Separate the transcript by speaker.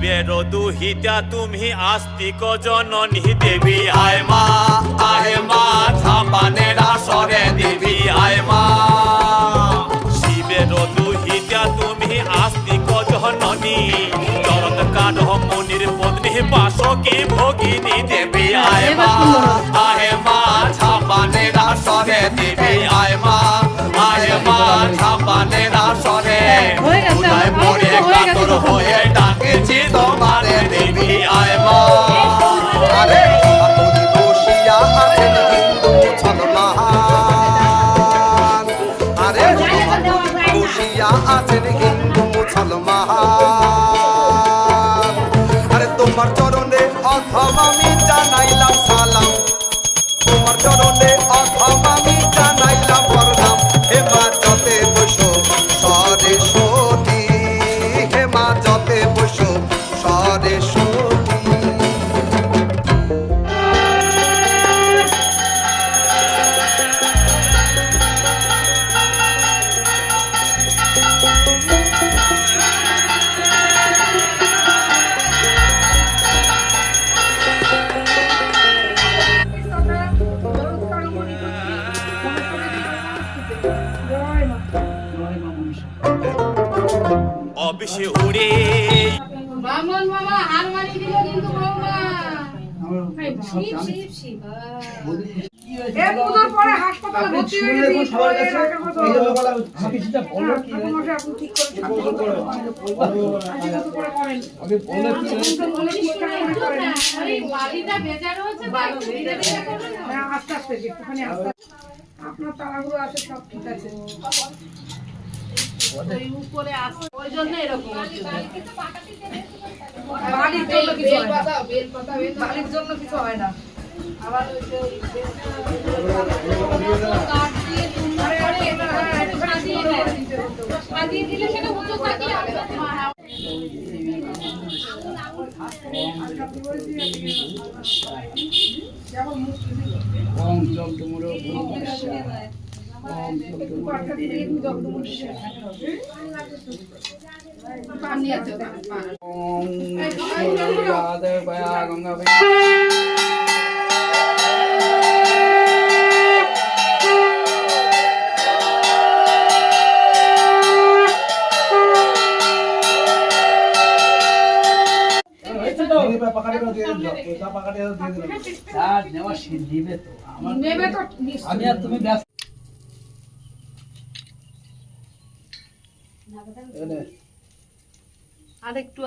Speaker 1: শিবের দুহিতা তুমি আস্তিক জননী দেবী আয় মা ঝাপানের আসরে দেবী আয় মা। শিবের দুহিতা তুমি আস্তিক জননী চরত কাঠ মুনির পত্নী বাসকি ভগিনী দেবী আয় মা ঝাপানের আসরে দেবী আয় মা ঝাপানের আসরে উদয় পরে কাতর হয়ে ডাকেছি তোমারে দেবী আয় মা।
Speaker 2: আরে আপনি বসিয়া আছেন হিন্দু মুসলমান, আরে বসিয়া আছেন হিন্দু মুসলমান, আরে তোমার চরণে অথম আমি জানাইলাম সালাম, তোমার চরণে অথম আমি জানাইলাম প্রণাম। হে মা যতে বসো সরস্বতী, হে মা যতে বসো সরস্বতী।
Speaker 1: অবিষে উড়ে
Speaker 3: বামন মামা হারমানি দিল কিন্তু বৌমা শিব শিব শিব
Speaker 4: এর পুজোর পরে হাসপাতালে ভর্তি হয়ে গেছি সবার কাছে এই যে বলা আমি সেটা বলবো কি আপনি ঠিক করে আগে বলে কি
Speaker 3: আরে বাড়িটা বেজার হচ্ছে ধীরে ধীরে করবেন না
Speaker 4: আস্তে আস্তে একটুখানি আস্তে আপনার তাড়াহুড়ো আছে সব ঠিক আছে
Speaker 3: ওই উপরে আসে ওই জন্য এরকম হচ্ছে
Speaker 4: বাড়ির জন্য কিছু হয় না বাড়ির জন্য কিছু হয় না
Speaker 3: আবার ওই যে কাট দিয়ে সুন্দর করে একটু সাজিয়ে দিলে সেটা হতো কাটি
Speaker 4: ওম জল তোমরা আমি আর তুমি ব্যস্ত
Speaker 3: আরেকটু